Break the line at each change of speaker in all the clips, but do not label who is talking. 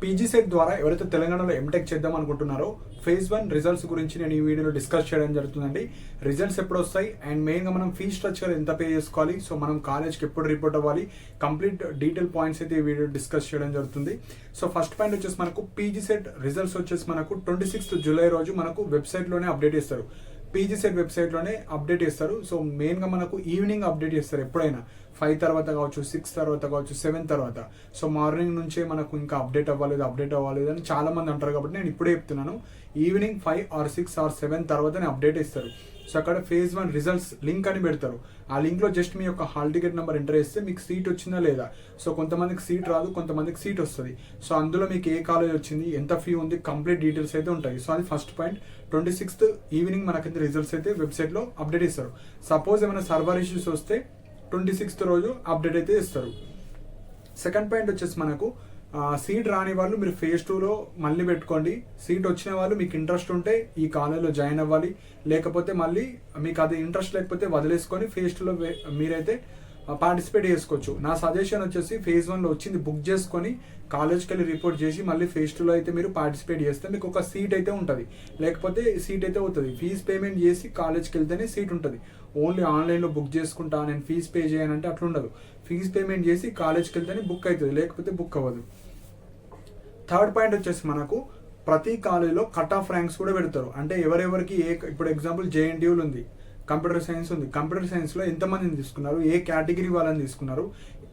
PG CET ద్వారా ఎవరైతే తెలంగాణలో ఎంటెక్ చేద్దాం అనుకుంటున్నారో ఫేజ్ 1 రిజల్ట్స్ గురించి నేను ఈ వీడియోలో డిస్కస్ చేయడం జరుగుతుందండి. రిజల్ట్స్ ఎప్పుడు వస్తాయి అండ్ మెయిన్గా మనం ఫీ స్ట్రక్చర్ ఎంత పే చేసుకోవాలి, సో మనం కాలేజ్కి ఎప్పుడు రిపోర్ట్ అవ్వాలి, కంప్లీట్ డీటెయిల్ పాయింట్స్ అయితే ఈ వీడియో డిస్కస్ చేయడం జరుగుతుంది. సో ఫస్ట్ పాయింట్ వచ్చేసి మనకు పీజీ సెట్ రిజల్ట్స్ వచ్చేసి మనకు 26th జూలై రోజు మనకు వెబ్సైట్లోనే అప్డేట్ చేస్తారు. పీజీ సెట్ వెబ్సైట్లోనే అప్డేట్ చేస్తారు. సో మెయిన్గా మనకు ఈవినింగ్ అప్డేట్ చేస్తారు, ఎప్పుడైనా 5 తర్వాత కావచ్చు, 6 తర్వాత కావచ్చు, 7 తర్వాత. సో మార్నింగ్ నుంచే మనకు ఇంకా అప్డేట్ అవ్వలేదు అని చాలా మంది అంటారు. కాబట్టి నేను ఇప్పుడే చెప్తున్నాను, ఈవినింగ్ 5 or 6 or 7 తర్వాతనే అప్డేట్ ఇస్తారు. సో అక్కడ ఫేజ్ 1 రిజల్ట్స్ లింక్ అని పెడతారు. ఆ లింక్లో జస్ట్ మీ యొక్క హాల్ టికెట్ నెంబర్ ఎంటర్ చేస్తే మీకు సీట్ వచ్చిందా లేదా. సో కొంతమందికి సీట్ రాదు, కొంతమందికి సీట్ వస్తుంది. సో అందులో మీకు ఏ కాలేజ్ వచ్చింది, ఎంత ఫీ ఉంది, కంప్లీట్ డీటెయిల్స్ అయితే ఉంటాయి. సో అది ఫస్ట్ పాయింట్. 26th ఈవినింగ్ మనకైతే రిజల్ట్స్ అయితే వెబ్సైట్లో అప్డేట్ ఇస్తారు. సపోజ్ ఏమైనా సర్వర్ ఇష్యూస్ వస్తే 26th రోజు అప్డేట్ అయితే ఇస్తారు. సెకండ్ పాయింట్ వచ్చేసి మనకు సీట్ రాని వాళ్ళు మీరు ఫేజ్ 2లో మళ్ళీ పెట్టుకోండి. సీట్ వచ్చిన వాళ్ళు మీకు ఇంట్రెస్ట్ ఉంటే ఈ కాలేజ్లో జాయిన్ అవ్వాలి, లేకపోతే మళ్ళీ మీకు అది ఇంట్రెస్ట్ లేకపోతే వదిలేసుకొని ఫేజ్ 2లో మీరైతే పార్టిసిపేట్ చేసుకోవచ్చు. నా సజెషన్ వచ్చేసి ఫేజ్ 1లో వచ్చింది బుక్ చేసుకొని కాలేజ్కి వెళ్ళి రిపోర్ట్ చేసి మళ్ళీ ఫేజ్ 2లో అయితే మీరు పార్టిసిపేట్ చేస్తే మీకు ఒక సీట్ అయితే ఉంటుంది, లేకపోతే సీట్ అయితే అవుతుంది. ఫీజు పేమెంట్ చేసి కాలేజ్కి వెళ్తేనే సీట్ ఉంటుంది. ఓన్లీ ఆన్లైన్లో బుక్ చేసుకుంటా నేను ఫీజు పే చేయనంటే అట్లా ఉండదు. ఫీజు పేమెంట్ చేసి కాలేజ్కి వెళ్తేనే బుక్ అవుతుంది, లేకపోతే బుక్ అవ్వదు. థర్డ్ పాయింట్ వచ్చేసి మనకు ప్రతి కాలేజీలో కట్ ఆఫ్ ర్యాంక్స్ కూడా పెడతారు. అంటే ఎవరెవరికి ఇప్పుడు ఎగ్జాంపుల్ జేఎన్టీయూలు ఉంది, కంప్యూటర్ సైన్స్ ఉంది. కంప్యూటర్ సైన్స్లో ఎంతమందిని తీసుకున్నారు, ఏ కేటగిరీ వాళ్ళని తీసుకున్నారు,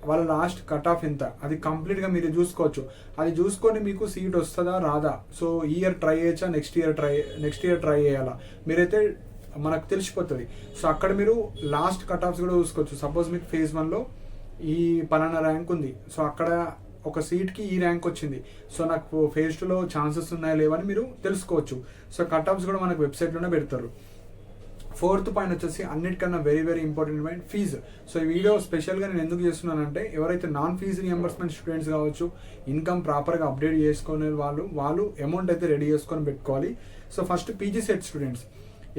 వాళ్ళ లాస్ట్ కట్ ఆఫ్ ఎంత, అది కంప్లీట్గా మీరు చూసుకోవచ్చు. అది చూసుకొని మీకు సీట్ వస్తుందా రాదా, సో ఈ ఇయర్ ట్రై చేయొచ్చా, నెక్స్ట్ ఇయర్ ట్రై చేయాలా, మీరైతే మనకు తెలిసిపోతుంది. సో అక్కడ మీరు లాస్ట్ కట్ ఆఫ్స్ కూడా చూసుకోవచ్చు. సపోజ్ మీకు ఫేజ్ 1లో ఈ పలానా ర్యాంక్ ఉంది, సో అక్కడ ఒక సీట్కి ఈ ర్యాంక్ వచ్చింది, సో నాకు ఫేజ్ 2లో ఛాన్సెస్ ఉన్నాయా లేవని మీరు తెలుసుకోవచ్చు. సో కట్ ఆఫ్స్ కూడా మనకు వెబ్సైట్లోనే పెడతారు. ఫోర్త్ పాయింట్ వచ్చేసి అన్నిటికన్నా very very important point fees. So ఈ వీడియో స్పెషల్గా నేను ఎందుకు చేస్తున్నానంటే ఎవరైతే నాన్ ఫీజు రియంబర్స్మెంట్ స్టూడెంట్స్ కావచ్చు, ఇన్కమ్ ప్రాపర్గా అప్డేట్ చేసుకునే వాళ్ళు అమౌంట్ అయితే రెడీ చేసుకొని పెట్టుకోవాలి. So first PG CET students,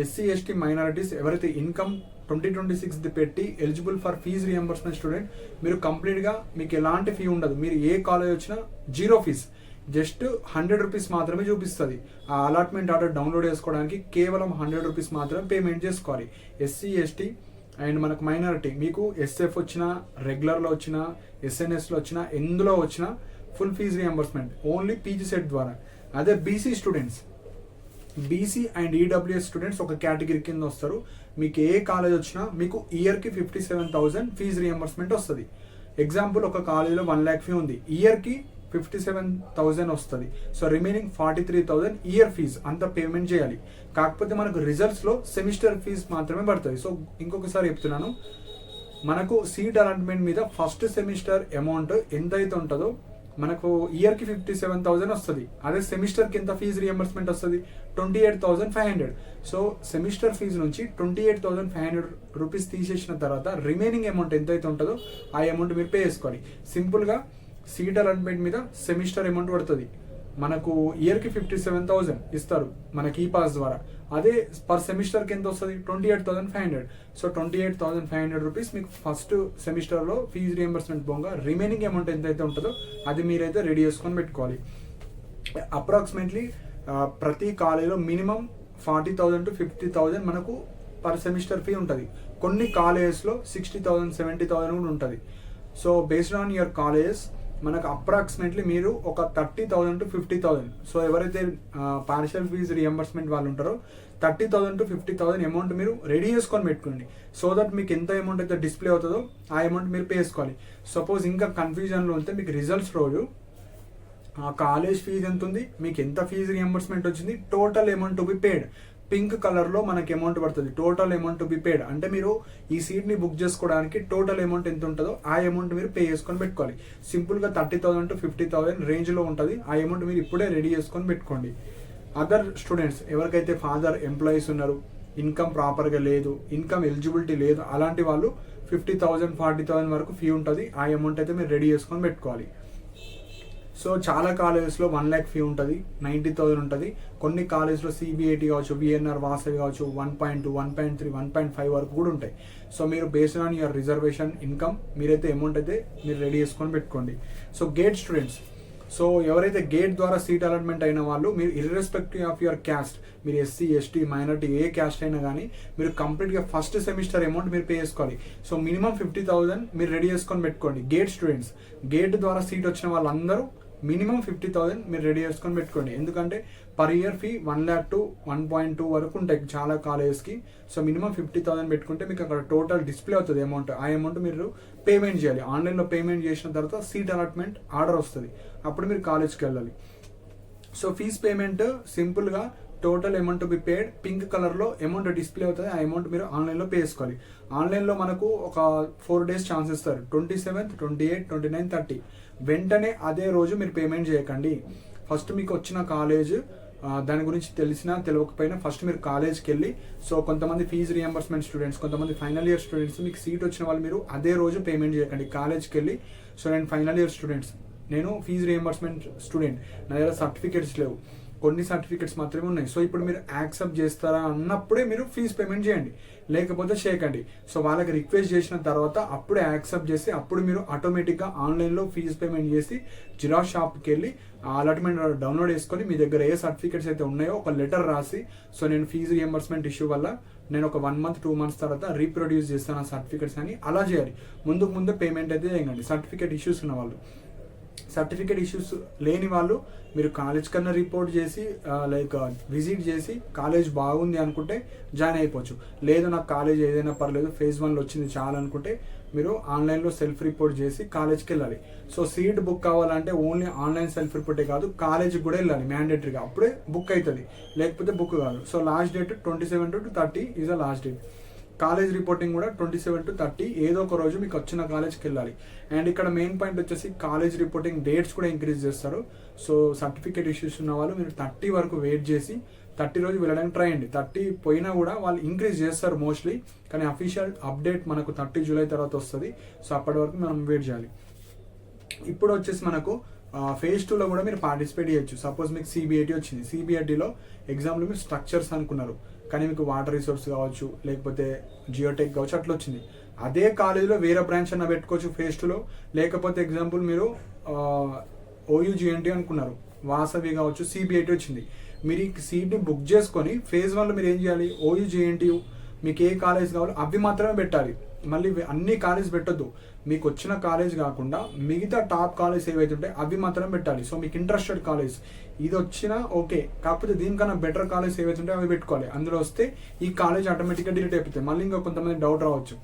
SC ST minorities ఎవరైతే ఇన్కమ్ 2026 పెట్టి eligible for fees reimbursement student, మీరు కంప్లీట్గా మీకు ఎలాంటి ఫీ ఉండదు. మీరు ఏ కాలేజ్ వచ్చినా జీరో ఫీజ్, జస్ట్ 100 రూపీస్ మాత్రమే చూపిస్తుంది. ఆ అలాట్మెంట్ ఆర్డర్ డౌన్లోడ్ చేసుకోవడానికి కేవలం 100 రూపీస్ మాత్రమే పేమెంట్ చేసుకోవాలి. ఎస్సీ ఎస్టీ అండ్ మనకు మైనారిటీ, మీకు ఎస్ఎఫ్ వచ్చినా, రెగ్యులర్లో వచ్చినా, ఎస్ఎన్ఎస్లో వచ్చినా, ఎందులో వచ్చినా full fees reimbursement only PG CET ద్వారా. అదే BC students, BC and EWS students ఒక కేటగిరీ కింద వస్తారు. మీకు ఏ కాలేజ్ వచ్చినా మీకు ఇయర్కి 57,000 ఫీజు రియంబర్స్మెంట్ వస్తుంది. ఎగ్జాంపుల్ ఒక కాలేజీలో 1 lakh ఫీ ఉంది, ఇయర్కి 57,000 వస్తుంది. సో రిమైనింగ్ 43,000 ఇయర్ ఫీజు అంతా పేమెంట్ చేయాలి. కాకపోతే మనకు రిజల్ట్స్లో సెమిస్టర్ ఫీజు మాత్రమే పడుతుంది. సో ఇంకొకసారి చెప్తున్నాను, మనకు సీట్ అలాట్మెంట్ మీద ఫస్ట్ సెమిస్టర్ అమౌంట్ ఎంత అయితే ఉంటుందో మనకు ఇయర్కి 57,000 వస్తుంది. అదే సెమిస్టర్కి ఎంత ఫీజు రియంబర్స్మెంట్ వస్తుంది, 28,500. సో సెమిస్టర్ ఫీజు నుంచి 28,500 రూపీస్ తీసేసిన తర్వాత రిమైనింగ్ అమౌంట్ ఎంత అయితే ఉంటుందో ఆ అమౌంట్ మీరు పే చేసుకోవాలి. సింపుల్గా సీట్ అలాట్మెంట్ మీద సెమిస్టర్ అమౌంట్ పడుతుంది. మనకు ఇయర్కి 57,000 ఇస్తారు మనకి ఈ పాస్ ద్వారా. అదే పర్ సెమిస్టర్కి ఎంత వస్తుంది, 28,500. సో 28,500 రూపీస్ మీకు ఫస్ట్ సెమిస్టర్లో ఫీజు రియంబర్స్మెంట్ పోగా రిమైనింగ్ అమౌంట్ ఎంతైతే ఉంటుందో అది మీరైతే రెడీ చేసుకొని పెట్టుకోవాలి. అప్రాక్సిమేట్లీ ప్రతి కాలేజీలో మినిమం 40,000 to 50,000 మనకు పర్ సెమిస్టర్ ఫీ ఉంటుంది. కొన్ని కాలేజెస్లో 60,000 70,000 కూడా ఉంటుంది. So based on your colleges మనకు అప్రాక్సిమేట్లీ మీరు ఒక 30,000 to 50,000. సో ఎవరైతే పార్షియల్ ఫీజు రియంబర్స్మెంట్ వాళ్ళు ఉంటారో 30,000 to 50,000 అమౌంట్ మీరు రెడీ చేసుకొని పెట్టుకోండి. సో దట్ మీకు ఎంత అమౌంట్ అయితే డిస్ప్లే అవుతుందో ఆ అమౌంట్ మీరు పే చేసుకోవాలి. సపోజ్ ఇంకా కన్ఫ్యూజన్లో ఉంటే మీకు రిజల్ట్స్ రోజు ఆ కాలేజ్ ఫీజు ఎంత ఉంది, మీకు ఎంత ఫీజు రియంబర్స్మెంట్ వచ్చింది, total amount to be paid pink కలర్లో మనకి అమౌంట్ పడుతుంది. Total amount to be paid అంటే మీరు ఈ సీట్ని బుక్ చేసుకోవడానికి టోటల్ అమౌంట్ ఎంత ఉంటుందో ఆ అమౌంట్ మీరు పే చేసుకొని పెట్టుకోవాలి. సింపుల్గా 30,000 to 50,000 రేంజ్లో ఉంటుంది. ఆ అమౌంట్ మీరు ఇప్పుడే రెడీ చేసుకొని పెట్టుకోండి. అదర్ స్టూడెంట్స్ ఎవరికైతే ఫాదర్ ఎంప్లాయీస్ ఉన్నారు, ఇన్కమ్ ప్రాపర్గా లేదు, ఇన్కమ్ ఎలిజిబిలిటీ లేదు, అలాంటి వాళ్ళు 50,000 40,000 వరకు ఫీ ఉంటుంది. ఆ అమౌంట్ అయితే మీరు రెడీ చేసుకొని పెట్టుకోవాలి. సో చాలా కాలేజెస్లో 1 lakh ఫీ ఉంటుంది, 90,000 ఉంటుంది. కొన్ని కాలేజ్లో సిబిఐటి కావచ్చు, విఎన్ఆర్ వాసవి కావచ్చు 1.2 1.3 1.5 వరకు కూడా ఉంటాయి. సో మీరు based on your reservation income మీరైతే అమౌంట్ అయితే మీరు రెడీ చేసుకొని పెట్టుకోండి. సో గేట్ స్టూడెంట్స్ సో ఎవరైతే గేట్ ద్వారా సీట్ అలాట్మెంట్ అయిన వాళ్ళు, మీరు ఇర్రెస్పెక్టివ్ ఆఫ్ యువర్ క్యాస్ట్, మీరు ఎస్సీ ఎస్టీ మైనారిటీ ఏ క్యాస్ట్ అయినా కానీ మీరు కంప్లీట్గా ఫస్ట్ సెమిస్టర్ అమౌంట్ మీరు పే చేసుకోవాలి. సో మినిమం 50,000 మీరు రెడీ చేసుకొని పెట్టుకోండి. గేట్ స్టూడెంట్స్, గేట్ ద్వారా సీట్ వచ్చిన వాళ్ళందరూ మినిమం 50,000 మీరు రెడీ చేసుకొని పెట్టుకోండి. ఎందుకంటే per year fee 1 lakh to 1.2 వరకు ఉంటాయి చాలా కాలేజెస్కి. సో మినిమం 50,000 పెట్టుకుంటే మీకు అక్కడ టోటల్ డిస్ప్లే అవుతుంది అమౌంట్. ఆ అమౌంట్ మీరు పేమెంట్ చేయాలి. ఆన్లైన్లో పేమెంట్ చేసిన తర్వాత సీట్ అలాట్మెంట్ ఆర్డర్ వస్తుంది, అప్పుడు మీరు కాలేజ్కి వెళ్ళాలి. సో ఫీజ్ పేమెంట్ సింపుల్గా total amount to be paid pink కలర్లో అమౌంట్ డిస్ప్లే అవుతుంది. ఆ అమౌంట్ మీరు ఆన్లైన్లో పే చేసుకోవాలి. ఆన్లైన్లో మనకు ఒక 4 days ఛాన్స్ ఇస్తారు, 27th, 28, 29, 30. వెంటనే అదే రోజు మీరు పేమెంట్ చేయకండి. ఫస్ట్ మీకు వచ్చిన కాలేజ్ దాని గురించి తెలిసినా తెలియకపోయినా ఫస్ట్ మీరు కాలేజ్కి వెళ్ళి, సో కొంతమంది ఫీజు రియంబర్స్మెంట్ స్టూడెంట్స్, కొంతమంది ఫైనల్ ఇయర్ స్టూడెంట్స్, మీకు సీట్ వచ్చిన వాళ్ళు మీరు అదే రోజు పేమెంట్ చేయకండి. కాలేజ్కి వెళ్ళి, సో నేను ఫైనల్ ఇయర్ స్టూడెంట్స్, నేను ఫీజు రియంబర్స్మెంట్ స్టూడెంట్, నా దగ్గర సర్టిఫికేట్స్ లేవు, కొన్ని సర్టిఫికేట్స్ మాత్రమే ఉన్నాయి, సో ఇప్పుడు మీరు యాక్సెప్ట్ చేస్తారా అన్నప్పుడే మీరు ఫీజు పేమెంట్ చేయండి, లేకపోతే చేయకండి. సో వాళ్ళకి రిక్వెస్ట్ చేసిన తర్వాత అప్పుడే యాక్సెప్ట్ చేసి అప్పుడు మీరు ఆటోమేటిక్గా ఆన్లైన్లో ఫీజు పేమెంట్ చేసి జిరాక్స్ షాప్కి వెళ్ళి అలాట్మెంట్ డౌన్లోడ్ చేసుకొని మీ దగ్గర ఏ సర్టిఫికేట్స్ అయితే ఉన్నాయో ఒక లెటర్ రాసి, సో నేను ఫీజు రియంబర్స్మెంట్ ఇష్యూ వల్ల నేను ఒక 1 month 2 months తర్వాత రీప్రొడ్యూస్ చేస్తాను ఆ సర్టిఫికేట్స్ అని అలా చేయాలి. ముందు పేమెంట్ అయితే చేయండి. సర్టిఫికేట్ ఇష్యూస్ ఉన్న వాళ్ళు, సర్టిఫికేట్ ఇష్యూస్ లేని వాళ్ళు మీరు కాలేజ్ కన్నా రిపోర్ట్ చేసి విజిట్ చేసి కాలేజ్ బాగుంది అనుకుంటే జాయిన్ అయిపోవచ్చు. లేదు నాకు కాలేజ్ ఏదైనా పర్లేదు phase 1లో వచ్చింది చాలా అనుకుంటే మీరు ఆన్లైన్లో సెల్ఫ్ రిపోర్ట్ చేసి కాలేజ్కి వెళ్ళాలి. సో సీట్ బుక్ కావాలంటే ఓన్లీ ఆన్లైన్ సెల్ఫ్ రిపోర్టే కాదు, కాలేజ్కి కూడా వెళ్ళాలి మ్యాండేటరీగా, అప్పుడే బుక్ అవుతుంది, లేకపోతే బుక్ కాదు. So last date 27 to 30 is the last date. College reporting కూడా 27 to 30 ఏదో ఒక రోజు మీకు వచ్చిన కాలేజ్కి వెళ్ళాలి. అండ్ ఇక్కడ మెయిన్ పాయింట్ వచ్చేసి కాలేజ్ రిపోర్టింగ్ డేట్స్ కూడా ఇంక్రీజ్ చేస్తారు. సో సర్టిఫికేట్ ఇష్యూస్ ఉన్న వాళ్ళు మీరు 30 వరకు వెయిట్ చేసి 30 రోజు వెళ్ళడానికి ట్రై చేయండి. 30 పోయినా కూడా వాళ్ళు ఇంక్రీజ్ చేస్తారు మోస్ట్లీ, కానీ అఫీషియల్ అప్డేట్ మనకు 30 July తర్వాత వస్తుంది. సో అప్పటి వరకు మనం వెయిట్ చేయాలి. ఇప్పుడు వచ్చేసి మనకు phase 2లో కూడా మీరు పార్టిసిపేట్ చేయొచ్చు. సపోజ్ మీకు CBIT వచ్చింది, CBITలో ఎగ్జామ్లో మీరు స్ట్రక్చర్స్ అనుకున్నారు, కానీ మీకు వాటర్ రిసోర్స్ కావచ్చు, లేకపోతే జియోటెక్ కావచ్చు, అట్లా వచ్చింది. అదే కాలేజీలో వేరే బ్రాంచ్ అన్న పెట్టుకోవచ్చు phase 2లో. లేకపోతే ఎగ్జాంపుల్ మీరు OUGNT అనుకున్నారు, వాసవి కావచ్చు, CBIT వచ్చింది, మీరు ఈ సీట్ని బుక్ చేసుకొని phase 1లో మీరు ఏం చేయాలి, OUGNT మీకు ఏ కాలేజ్ కావాలో అవి మాత్రమే పెట్టాలి. మళ్ళీ అన్ని కాలేజ్ పెట్టొద్దు. మీకు వచ్చిన కాలేజ్ కాకుండా మిగతా టాప్ కాలేజ్ ఏవైతే ఉంటాయి అవి మాత్రమే పెట్టాలి. సో మీకు ఇంట్రెస్టెడ్ కాలేజ్ ఇది వచ్చినా ఓకే, కాకపోతే దీనికన్నా బెటర్ కాలేజ్ ఏవైతే ఉంటాయో అవి పెట్టుకోవాలి. అందులో వస్తే ఈ కాలేజ్ ఆటోమేటిక్గా డిలీట్ అయిపోతాయి. మళ్ళీ ఇంకా కొంతమంది డౌట్ రావచ్చు,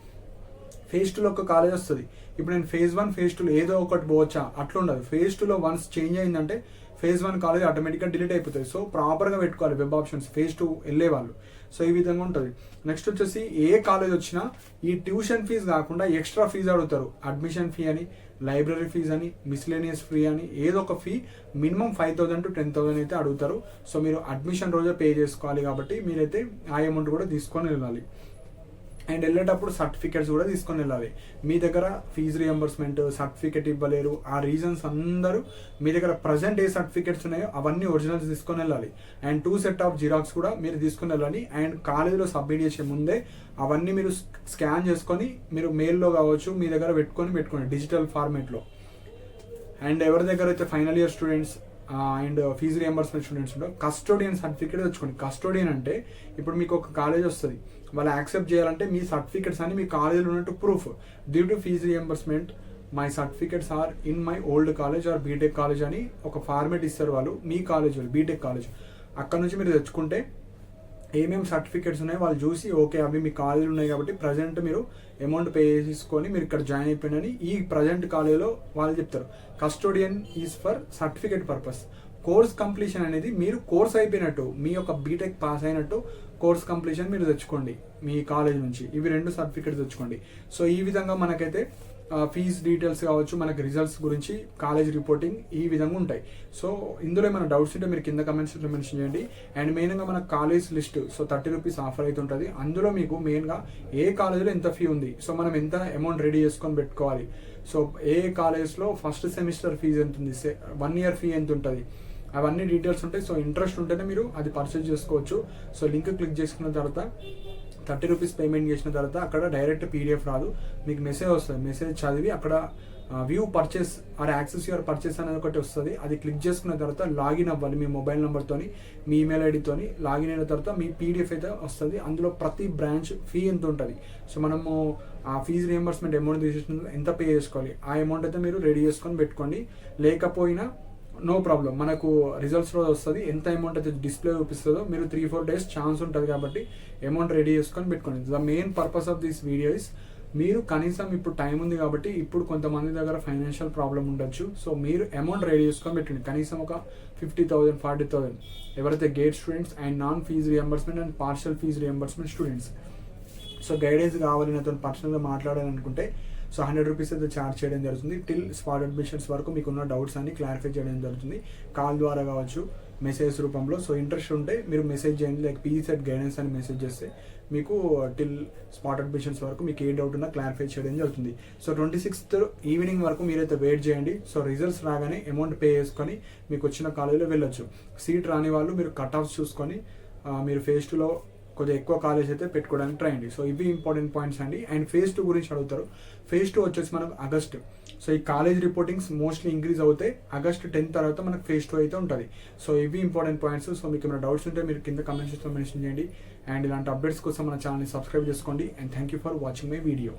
phase 2లో ఒక కాలేజ్ వస్తుంది, ఇప్పుడు నేను phase 1 phase 2లో ఏదో ఒకటి పోవచ్చా? అట్లా ఉండదు. phase 2లో వన్స్ చేంజ్ అయిందంటే phase 1 కాలేజ్ ఆటోమేటిక్గా డిలీట్ అయిపోతుంది. సో ప్రాపర్గా పెట్టుకోవాలి వెబ్ ఆప్షన్స్ phase 2 వెళ్ళే వాళ్ళు. సో ఈ విధంగా ఉంటుంది. నెక్స్ట్ వచ్చేసి ఏ కాలేజ్ వచ్చినా ఈ ట్యూషన్ ఫీజు కాకుండా ఎక్స్ట్రా ఫీజు అడుగుతారు. అడ్మిషన్ ఫీ అని, లైబ్రరీ ఫీజు అని, మిస్లేనియస్ ఫీ అని, ఏదో ఒక ఫీ మినిమం 5,000 to 10,000 అయితే అడుగుతారు. సో మీరు అడ్మిషన్ రోజే పే చేసుకోవాలి, కాబట్టి మీరైతే ఆ అమౌంట్ కూడా తీసుకొని వెళ్ళాలి. అండ్ వెళ్ళేటప్పుడు సర్టిఫికేట్స్ కూడా తీసుకొని వెళ్ళాలి. మీ దగ్గర ఫీజు రియంబర్స్మెంట్ సర్టిఫికేట్ ఇవ్వలేరు, ఆ రీజన్స్ అందరూ మీ దగ్గర ప్రజెంట్ ఏ సర్టిఫికేట్స్ ఉన్నాయో అవన్నీ ఒరిజినల్స్ తీసుకొని వెళ్ళాలి. అండ్ 2 sets of జిరాక్స్ కూడా మీరు తీసుకొని వెళ్ళాలి. అండ్ కాలేజీలో సబ్మిట్ చేసే ముందే అవన్నీ మీరు స్కాన్ చేసుకొని మీరు మెయిల్లో కావచ్చు మీ దగ్గర పెట్టుకోండి డిజిటల్ ఫార్మేట్లో. అండ్ ఎవరి దగ్గర అయితే final year students and fees reimbursement students ఉంటారు, కస్టోడియన్ సర్టిఫికేట్ తెచ్చుకోండి. కస్టోడియన్ అంటే ఇప్పుడు మీకు ఒక కాలేజ్ వస్తుంది, వాళ్ళు యాక్సెప్ట్ చేయాలంటే మీ సర్టిఫికేట్స్ అని మీ కాలేజీలో ఉన్నట్టు proof. Due to fees reimbursement my certificates are in my old college or BTech college అని ఒక ఫార్మేట్ ఇస్తారు వాళ్ళు, మీ కాలేజ్ వాళ్ళు బీటెక్ కాలేజ్. అక్కడ నుంచి మీరు తెచ్చుకుంటే ఏమేమి సర్టిఫికేట్స్ ఉన్నాయో వాళ్ళు చూసి ఓకే అవి మీ కాలేజీలో ఉన్నాయి కాబట్టి ప్రజెంట్ మీరు అమౌంట్ పే చేసుకొని మీరు ఇక్కడ జాయిన్ అయిపోయినని ఈ ప్రజెంట్ కాలేజీలో వాళ్ళు చెప్తారు. Custodian is for certificate purpose. Course completion అనేది మీరు కోర్స్ అయిపోయినట్టు, మీ యొక్క బీటెక్ పాస్ అయినట్టు కోర్స్ కంప్లీషన్ మీరు తెచ్చుకోండి మీ కాలేజ్ నుంచి. ఇవి 2 సర్టిఫికేట్స్ తెచ్చుకోండి. సో ఈ విధంగా మనకైతే ఫీజ్ డీటెయిల్స్ కావచ్చు, మనకి రిజల్ట్స్ గురించి, కాలేజ్ రిపోర్టింగ్ ఈ విధంగా ఉంటాయి. సో ఇందులో ఏమైనా డౌట్స్ ఉంటే మీరు కింద కమెంట్స్లో మెన్షన్ చేయండి. అండ్ మెయిన్గా మన college list, so 30 rupees offer అయితే ఉంటుంది. అందులో మీకు మెయిన్గా ఏ కాలేజ్లో ఎంత ఫీ ఉంది, సో మనం ఎంత అమౌంట్ రెడీ చేసుకొని పెట్టుకోవాలి, సో ఏ కాలేజ్లో ఫస్ట్ సెమిస్టర్ ఫీజు ఎంత ఉంది, 1 year ఫీ ఎంత ఉంటుంది, అవన్నీ డీటెయిల్స్ ఉంటాయి. సో ఇంట్రెస్ట్ ఉంటేనే మీరు అది పర్చేజ్ చేసుకోవచ్చు. సో లింక్ క్లిక్ చేసుకున్న తర్వాత 30 rupees పేమెంట్ చేసిన తర్వాత అక్కడ డైరెక్ట్ PDF రాదు, మీకు మెసేజ్ వస్తుంది. మెసేజ్ చదివి అక్కడ view purchase or access your purchase అనేది ఒకటి వస్తుంది. అది క్లిక్ చేసుకున్న తర్వాత లాగిన్ అవ్వాలి మీ మొబైల్ నెంబర్తోని, మీ ఈమెయిల్ ఐడితోని లాగిన్ అయిన తర్వాత మీ పీడిఎఫ్ అయితే వస్తుంది. అందులో ప్రతి బ్రాంచ్ ఫీ ఎంత ఉంటుంది, సో మనము ఆ ఫీజు రియంబర్స్మెంట్ అమౌంట్ తీసేసిన ఎంత పే చేసుకోవాలి, ఆ అమౌంట్ అయితే మీరు రెడీ చేసుకొని పెట్టుకోండి. లేకపోయినా నో ప్రాబ్లం, మనకు రిజల్ట్స్లో వస్తుంది. ఎంత అమౌంట్ అయితే డిస్ప్లే చూపిస్తుందో మీరు 3-4 days ఛాన్స్ ఉంటుంది కాబట్టి అమౌంట్ రెడీ చేసుకొని పెట్టుకోండి. The main purpose of this video is మీరు కనీసం ఇప్పుడు టైం ఉంది కాబట్టి, ఇప్పుడు కొంతమంది దగ్గర ఫైనాన్షియల్ ప్రాబ్లం ఉండొచ్చు, సో మీరు అమౌంట్ రెడీ చేసుకొని పెట్టండి. కనీసం ఒక 50,000 40,000 ఎవరైతే GATE students and non fees reimbursement and partial fees reimbursement students. So guidance కావాలి, నాతో పర్సనల్గా మాట్లాడాలనుకుంటే సో 100 రూపీస్ అయితే ఛార్జ్ చేయడం జరుగుతుంది. టిల్ స్పాట్ అడ్మిషన్స్ వరకు మీకున్న డౌట్స్ అన్ని క్లారిఫై చేయడం జరుగుతుంది, కాల్ ద్వారా కావచ్చు, మెసేజ్ రూపంలో. సో ఇంట్రెస్ట్ ఉంటే మీరు మెసేజ్ చేయండి, లైక్ పీజీసెట్ గైడెన్స్ అని మెసేజ్ చేస్తే మీకు టిల్ స్పాట్ అడ్మిషన్స్ వరకు మీకు ఏ డౌట్ ఉన్నా క్లారిఫై చేయడం జరుగుతుంది. సో 26th ఈవినింగ్ వరకు మీరైతే వెయిట్ చేయండి. సో రిజల్ట్స్ రాగానే అమౌంట్ పే చేసుకొని మీకు వచ్చిన కాలేజీలో వెళ్ళొచ్చు. సీట్ రాని వాళ్ళు మీరు కట్ ఆఫ్స్ చూసుకొని మీరు ఫేజ్ 2లో కొద్దిగా ఎక్కువ కాలేజ్ అయితే పెట్టుకోవడానికి ట్రై అండి. సో ఇవి ఇంపార్టెంట్ పాయింట్స్ అండి. అండ్ ఫేజ్ 2 గురించి అడుగుతారు. ఫేజ్ 2 వచ్చేసి మనకు ఆగస్ట్. సో ఈ కాలేజ్ రిపోర్టింగ్స్ మోస్ట్లీ ఇంక్రీజ్ అవుతాయి. ఆగస్ట్ 10 తర్వాత మనకు ఫేజ్ 2 అయితే ఉంటుంది. సో ఇవి ఇంపార్టెంట్ పాయింట్స్. సో మీకు ఏమైనా డౌట్స్ ఉంటే మీరు కింద కమెంట్ సెక్షన్లో మెన్షన్ చేయండి. అండ్ ఇలాంటి అప్డేట్స్ కోసం మన ఛానల్ని సబ్స్క్రైబ్ చేసుకోండి. And thank you for watching my video.